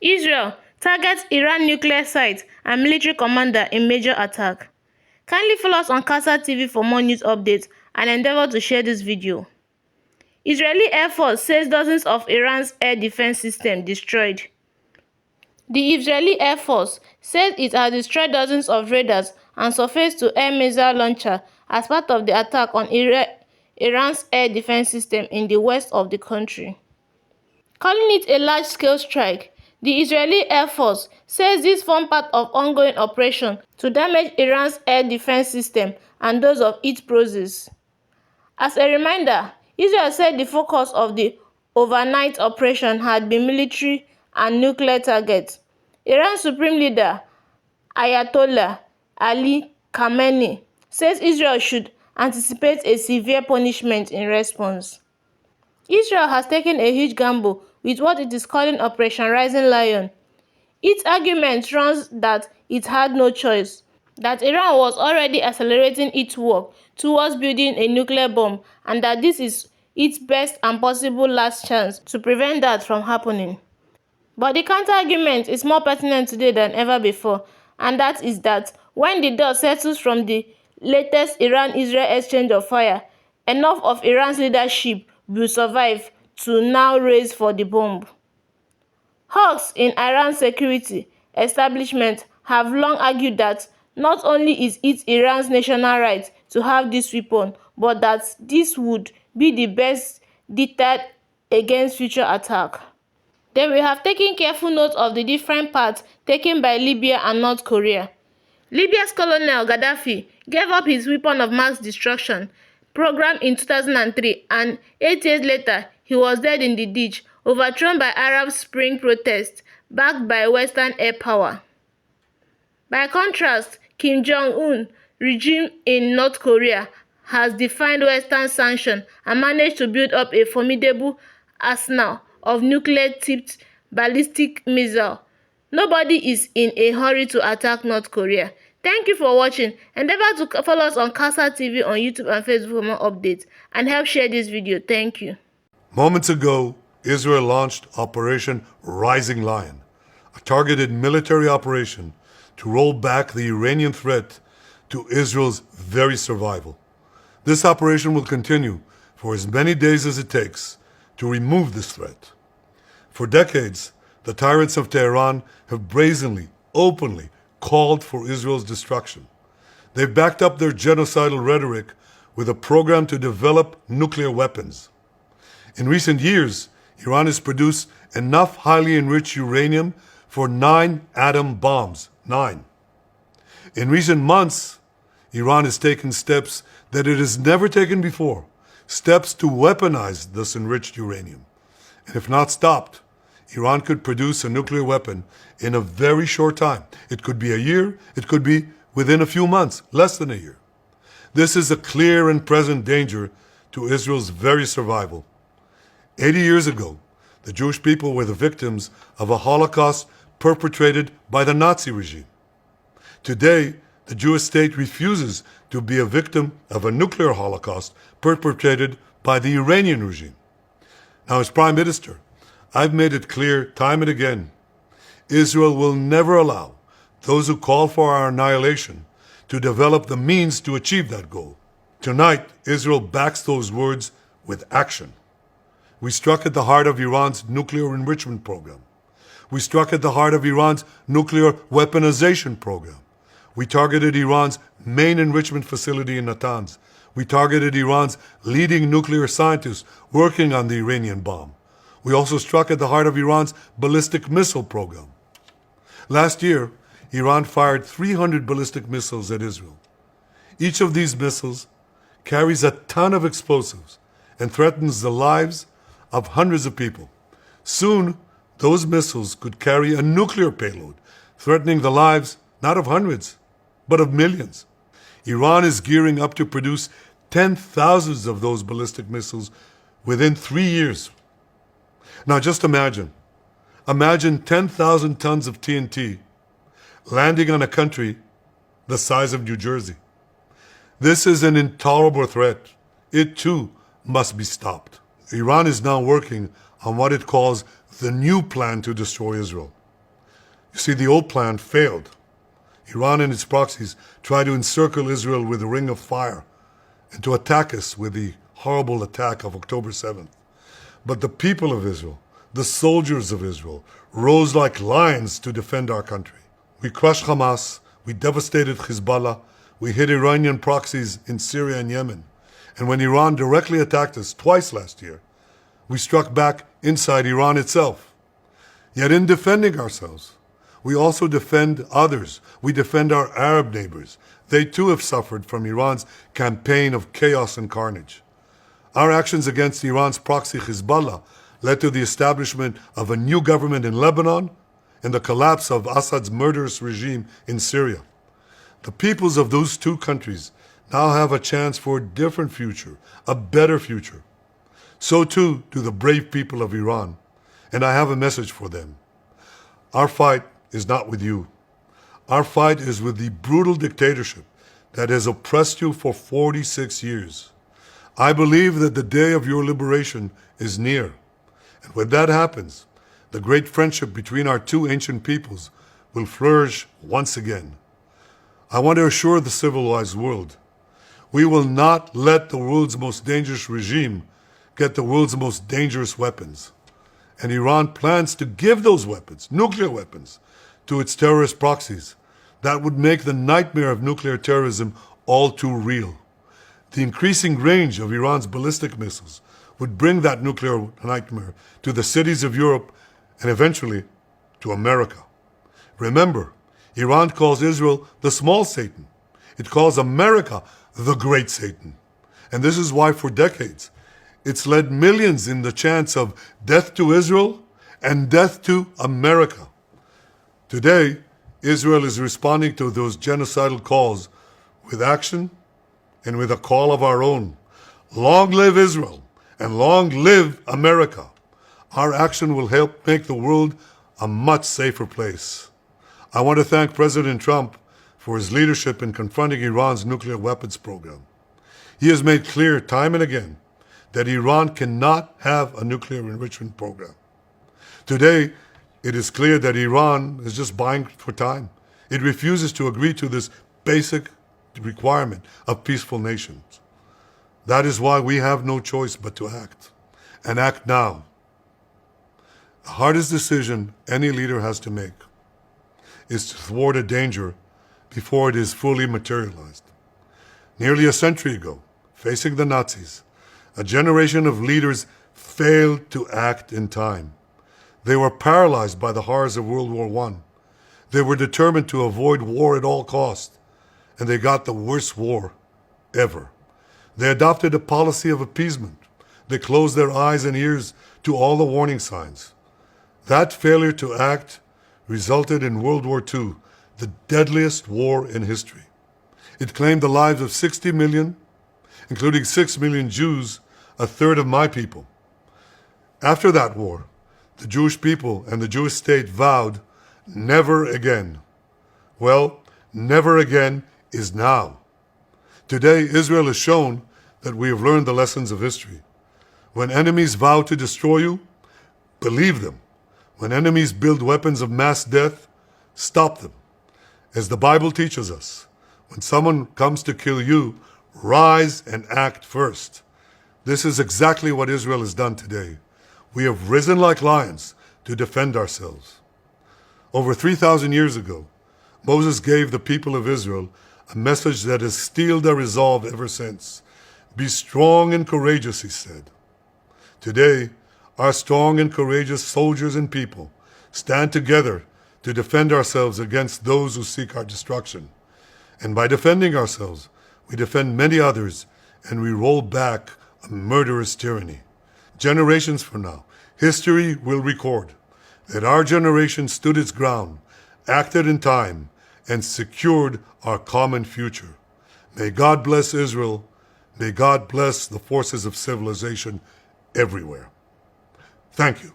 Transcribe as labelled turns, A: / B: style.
A: Israel targets Iran nuclear site and military commander in major attack. Kindly follow us on Casa TV for more news updates and endeavor to share this video. Israeli Air Force says dozens of Iran's air defense systems destroyed. The Israeli Air Force says it has destroyed dozens of radars and surface-to-air missile launchers as part of the attack on Iran's air defense system in the west of the country. Calling it a large-scale strike, the Israeli Air Force says this formed part of ongoing operation to damage Iran's air defense system and those of its proxies. As a reminder, Israel said the focus of the overnight operation had been military and nuclear targets. Iran's Supreme Leader Ayatollah Ali Khamenei says Israel should anticipate a severe punishment in response. Israel has taken a huge gamble with what it is calling Operation Rising Lion. Its argument runs that it had no choice, that Iran was already accelerating its work towards building a nuclear bomb, and that this is its best and possible last chance to prevent that from happening. But the counter-argument is more pertinent today than ever before, and that is that when the dust settles from the latest Iran-Israel exchange of fire, enough of Iran's leadership will survive to now race for the bomb. Hawks in Iran's security establishment have long argued that not only is it Iran's national right to have this weapon, but that this would be the best deterrent against future attack. They will have taken careful note of the different paths taken by Libya and North Korea. Libya's Colonel Gaddafi gave up his weapon of mass destruction program in 2003, and 8 years later he was dead in the ditch, overthrown by Arab Spring protests backed by Western air power. By contrast, Kim Jong-un regime in North Korea has defied Western sanctions and managed to build up a formidable arsenal of nuclear-tipped ballistic missiles. Nobody is in a hurry to attack North Korea. Thank you for watching. Endeavor to follow us on Casa TV on YouTube and Facebook for more updates, and help share this video. Thank you.
B: Moments ago, Israel launched Operation Rising Lion, a targeted military operation to roll back the Iranian threat to Israel's very survival. This operation will continue for as many days as it takes to remove this threat. For decades, the tyrants of Tehran have brazenly, openly called for Israel's destruction. They've backed up their genocidal rhetoric with a program to develop nuclear weapons. In recent years, Iran has produced enough highly enriched uranium for 9 atom bombs. 9. In recent months, Iran has taken steps that it has never taken before, steps to weaponize this enriched uranium. And if not stopped, Iran could produce a nuclear weapon in a very short time. It could be a year, it could be within a few months, less than a year. This is a clear and present danger to Israel's very survival. 80 years ago, the Jewish people were the victims of a Holocaust perpetrated by the Nazi regime. Today, the Jewish state refuses to be a victim of a nuclear Holocaust perpetrated by the Iranian regime. Now, as Prime Minister, I've made it clear time and again, Israel will never allow those who call for our annihilation to develop the means to achieve that goal. Tonight, Israel backs those words with action. We struck at the heart of Iran's nuclear enrichment program. We struck at the heart of Iran's nuclear weaponization program. We targeted Iran's main enrichment facility in Natanz. We targeted Iran's leading nuclear scientists working on the Iranian bomb. We also struck at the heart of Iran's ballistic missile program. Last year, Iran fired 300 ballistic missiles at Israel. Each of these missiles carries a ton of explosives and threatens the lives of hundreds of people. Soon, those missiles could carry a nuclear payload, threatening the lives not of hundreds, but of millions. Iran is gearing up to produce 10,000 of those ballistic missiles within 3 years. Now just imagine 10,000 tons of TNT landing on a country the size of New Jersey. This is an intolerable threat. It too must be stopped. Iran is now working on what it calls the new plan to destroy Israel. You see, the old plan failed. Iran and its proxies tried to encircle Israel with a ring of fire and to attack us with the horrible attack of October 7th. But the people of Israel, the soldiers of Israel, rose like lions to defend our country. We crushed Hamas, we devastated Hezbollah, we hit Iranian proxies in Syria and Yemen. And when Iran directly attacked us twice last year, we struck back inside Iran itself. Yet in defending ourselves, we also defend others. We defend our Arab neighbors. They too have suffered from Iran's campaign of chaos and carnage. Our actions against Iran's proxy Hezbollah led to the establishment of a new government in Lebanon and the collapse of Assad's murderous regime in Syria. The peoples of those two countries now have a chance for a different future, a better future. So too do the brave people of Iran, and I have a message for them. Our fight is not with you. Our fight is with the brutal dictatorship that has oppressed you for 46 years. I believe that the day of your liberation is near. And when that happens, the great friendship between our two ancient peoples will flourish once again. I want to assure the civilized world, we will not let the world's most dangerous regime get the world's most dangerous weapons. And Iran plans to give those weapons, nuclear weapons, to its terrorist proxies. That would make the nightmare of nuclear terrorism all too real. The increasing range of Iran's ballistic missiles would bring that nuclear nightmare to the cities of Europe and eventually to America. Remember, Iran calls Israel the small Satan. It calls America the great Satan. And this is why for decades it's led millions in the chants of death to Israel and death to America. Today, Israel is responding to those genocidal calls with action and with a call of our own. Long live Israel and long live America. Our action will help make the world a much safer place. I want to thank President Trump for his leadership in confronting Iran's nuclear weapons program. He has made clear time and again that Iran cannot have a nuclear enrichment program. Today, it is clear that Iran is just buying for time. It refuses to agree to this basic requirement of peaceful nations. That is why we have no choice but to act, and act now. The hardest decision any leader has to make is to thwart a danger before it is fully materialized. Nearly a century ago, facing the Nazis, a generation of leaders failed to act in time. They were paralyzed by the horrors of World War I. They were determined to avoid war at all costs, and they got the worst war ever. They adopted a policy of appeasement. They closed their eyes and ears to all the warning signs. That failure to act resulted in World War II, the deadliest war in history. It claimed the lives of 60 million, including 6 million Jews, a third of my people. After that war, the Jewish people and the Jewish state vowed, never again. Well, never again is now. Today, Israel has shown that we have learned the lessons of history. When enemies vow to destroy you, believe them. When enemies build weapons of mass death, stop them. As the Bible teaches us, when someone comes to kill you, rise and act first. This is exactly what Israel has done today. We have risen like lions to defend ourselves. Over 3,000 years ago, Moses gave the people of Israel a message that has steeled their resolve ever since. Be strong and courageous, he said. Today, our strong and courageous soldiers and people stand together to defend ourselves against those who seek our destruction. And by defending ourselves, we defend many others and we roll back a murderous tyranny. Generations from now, history will record that our generation stood its ground, acted in time, and secured our common future. May God bless Israel. May God bless the forces of civilization everywhere. Thank you.